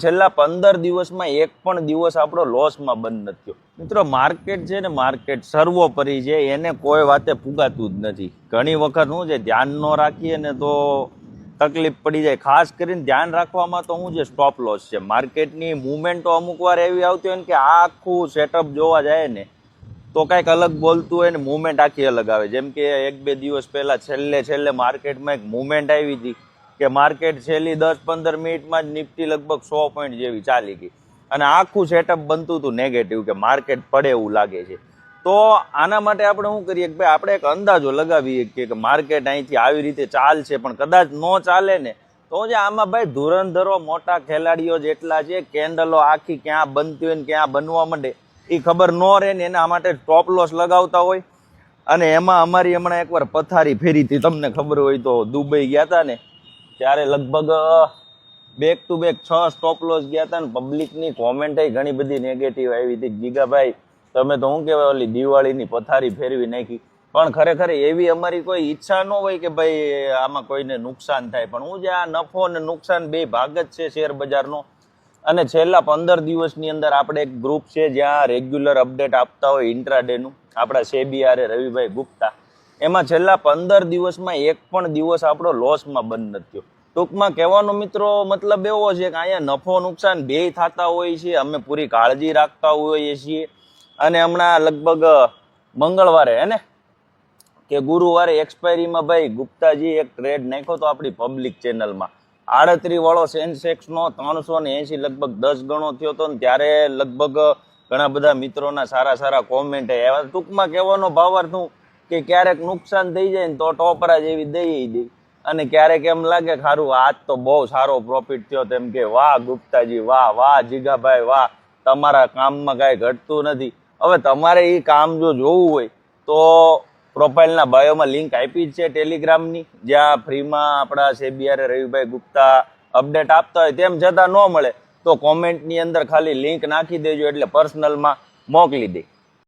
છેલ્લા 15 દિવસમાં એક પણ દિવસ આપણો લોસમાં બંધ નથી થયો. મિત્રો માર્કેટ છે ને, માર્કેટ સર્વોપરી છે, એને કોઈ વાતે ફૂગાતું જ નથી. ઘણી વખત શું છે, ધ્યાન ન રાખીએ ને તો તકલીફ પડી જાય. ખાસ કરીને ધ્યાન રાખવામાં તો શું છે, સ્ટોપ લોસ છે. માર્કેટની મુવમેન્ટો અમુક વાર એવી આવતી હોય ને કે આ આખું સેટઅપ જોવા જાય ને તો કંઈક અલગ બોલતું હોય ને મુવમેન્ટ આખી અલગ આવે. જેમ કે 1-2 દિવસ પહેલા છેલ્લે માર્કેટમાં એક મુવમેન્ટ આવી હતી કે માર્કેટ છેલ્લી 10-15 મિનિટમાં જ નિફ્ટી લગભગ 100 પોઈન્ટ જેવી ચાલી ગઈ અને આખું સેટઅપ બનતું હતું નેગેટિવ, કે માર્કેટ પડે એવું લાગે છે. તો આના માટે આપણે શું કરીએ કે ભાઈ આપણે એક અંદાજો લગાવીએ કે માર્કેટ અહીંથી આવી રીતે ચાલશે, પણ કદાચ ન ચાલે ને તો જે આમાં ભાઈ ધુરંધરો મોટા ખેલાડીઓ જેટલા છે, કેન્ડલો આખી ક્યાં બનતી હોય ને ક્યાં બનવા માંડે એ ખબર ન રહે ને એના માટે સ્ટોપ લોસ લગાવતા હોય. અને એમાં અમારી હમણાં એકવાર પથારી ફેરી હતી, તમને ખબર હોય તો. દુબઈ ગયા હતા ને ત્યારે લગભગ back to back 6 stop loss ગયા હતા ને પબ્લિકની કોમેન્ટ ઘણી બધી નેગેટિવ આવી હતી. જીગાભાઈ તમે તો શું કહેવાય ઓલી દિવાળીની પથારી ફેરવી નાખી. પણ ખરેખર એવી અમારી કોઈ ઈચ્છા ન હોય કે ભાઈ આમાં કોઈને નુકસાન થાય, પણ હું જે આ નફો અને નુકસાન બે ભાગ જ છે શેર બજારનો. અને છેલ્લા 15 દિવસની અંદર આપણે એક ગ્રુપ છે જ્યાં રેગ્યુલર અપડેટ આપતા હોય ઇન્ટ્રાડેનું, આપણા સેબીઆર રવિભાઈ ગુપ્તા. એમાં છેલ્લા 15 દિવસમાં એક પણ દિવસ આપણો લોસમાં બંધ નથી થયો. ટૂંકમાં કહેવાનો મિત્રો મતલબ એવો છે કે અહીંયા નફો નુકસાન બેય થતા હોય છે, અમે પૂરી કાળજી રાખતા હોઈએ છીએ. અને હમણાં લગભગ મંગળવારે કે ગુરુવારે એક્સપાયરીમાં ભાઈ ગુપ્તાજી એક ટ્રેડ નાખ્યો તો આપણી પબ્લિક ચેનલમાં. 38 વાળો સેન્સેક્સનો 380 લગભગ 10 ગણો થયો હતો ને ત્યારે લગભગ ઘણા બધા મિત્રોના સારા કોમેન્ટ આવ્યા. ટૂંકમાં કહેવાનો ભાવાર્થ શું કે ક્યારેક નુકસાન થઈ જાય ને તો ટોપરા જેવી દઈ અને ક્યારેક એમ લાગે ખારું આજ તો બહુ સારો પ્રોફિટ થયો, તેમ કે વાહ ગુપ્તાજી વાહ જીગાભાઈ વાહ, તમારા કામમાં કાંઈ ઘટતું નથી. હવે તમારે એ કામ જો જોવું હોય તો પ્રોફાઇલના બાયોમાં લિંક આપી જ છે ટેલિગ્રામની, જ્યાં ફ્રીમાં આપણા સેબીઆર રવિભાઈ ગુપ્તા અપડેટ આપતા હોય. તેમ છતાં ન મળે તો કોમેન્ટની અંદર ખાલી લિંક નાખી દેજો એટલે પર્સનલમાં મોકલી દે.